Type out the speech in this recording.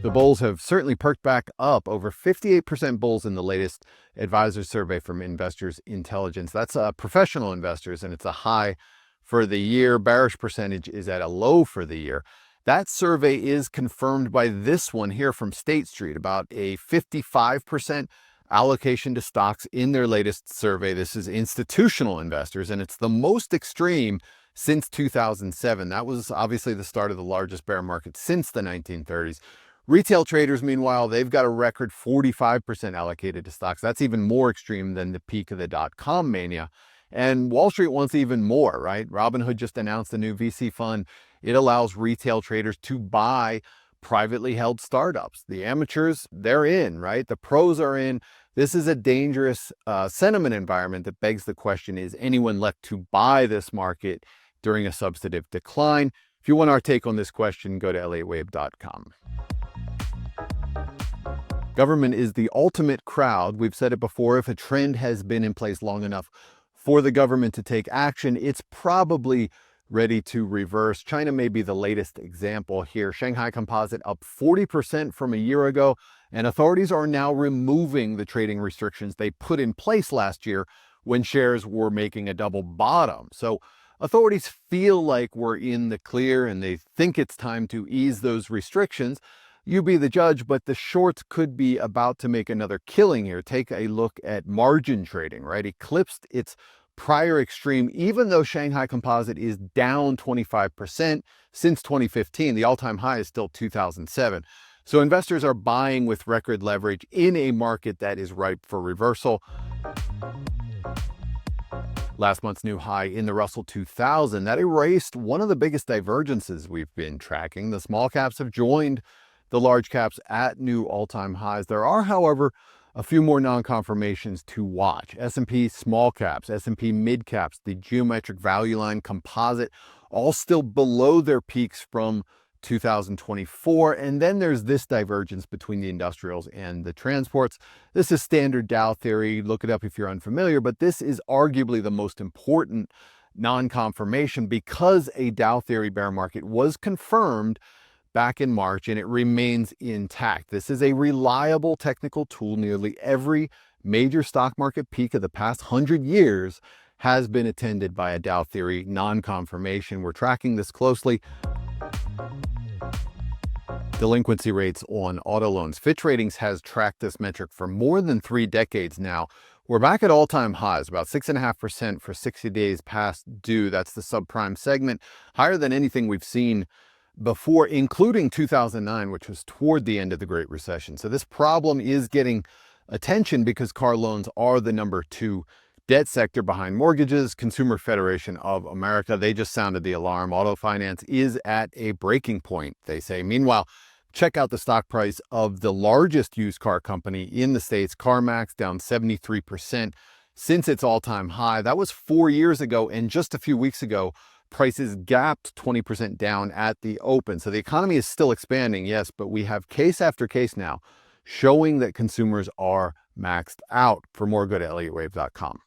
The bulls have certainly perked back up, over 58% bulls in the latest advisor survey from Investors Intelligence. That's professional investors, and it's a high for the year. Bearish percentage is at a low for the year. That survey is confirmed by this one here from State Street, about a 55% allocation to stocks in their latest survey. This is institutional investors, and it's the most extreme since 2007. That was obviously the start of the largest bear market since the 1930s. Retail traders, meanwhile, they've got a record 45% allocated to stocks. That's even more extreme than the peak of the dot-com mania. And Wall Street wants even more, right? Robinhood just announced a new VC fund. It allows retail traders to buy privately held startups. The amateurs, they're in, right? The pros are in. This is a dangerous sentiment environment that begs the question, is anyone left to buy this market during a substantive decline? If you want our take on this question, go to elliottwave.com. Government is the ultimate crowd. We've said it before. If a trend has been in place long enough for the government to take action, it's probably ready to reverse. China may be the latest example here. Shanghai Composite up 40% from a year ago, and authorities are now removing the trading restrictions they put in place last year when shares were making a double bottom. So authorities feel like we're in the clear, and they think it's time to ease those restrictions. You be the judge, but the shorts could be about to make another killing here. Take a look at margin trading, right? Eclipsed its prior extreme, even though Shanghai Composite is down 25% since 2015. The all-time high is still 2007. So investors are buying with record leverage in a market that is ripe for reversal. Last month's new high in the Russell 2000, that erased one of the biggest divergences we've been tracking. The small caps have joined the large caps at new all-time highs. There are, however, a few more non-confirmations to watch. S&P small caps, S&P mid caps, the geometric value line composite, all still below their peaks from 2024. And then there's this divergence between the industrials and the transports. This is standard Dow theory. Look it up if you're unfamiliar, but this is arguably the most important non-confirmation because a Dow theory bear market was confirmed back in March, and it remains intact. This is a reliable technical tool. Nearly every major stock market peak of the past 100 years has been attended by a Dow theory non-confirmation. We're tracking this closely. Delinquency rates on auto loans. Fitch Ratings has tracked this metric for more than 3 decades now. We're back at all-time highs, about 6.5% for 60 days past due. That's the subprime segment, higher than anything we've seen before, including 2009, which was toward the end of the Great Recession. So this problem is getting attention because car loans are the number 2 debt sector behind mortgages. Consumer Federation of America, they just sounded the alarm. Auto finance is at a breaking point, they say. Meanwhile, check out the stock price of the largest used car company in the States, CarMax, down 73% since its all-time high. That was 4 years ago, and just a few weeks ago, prices gapped 20% down at the open. So the economy is still expanding, yes, but we have case after case now showing that consumers are maxed out. For more, go to elliottwave.com.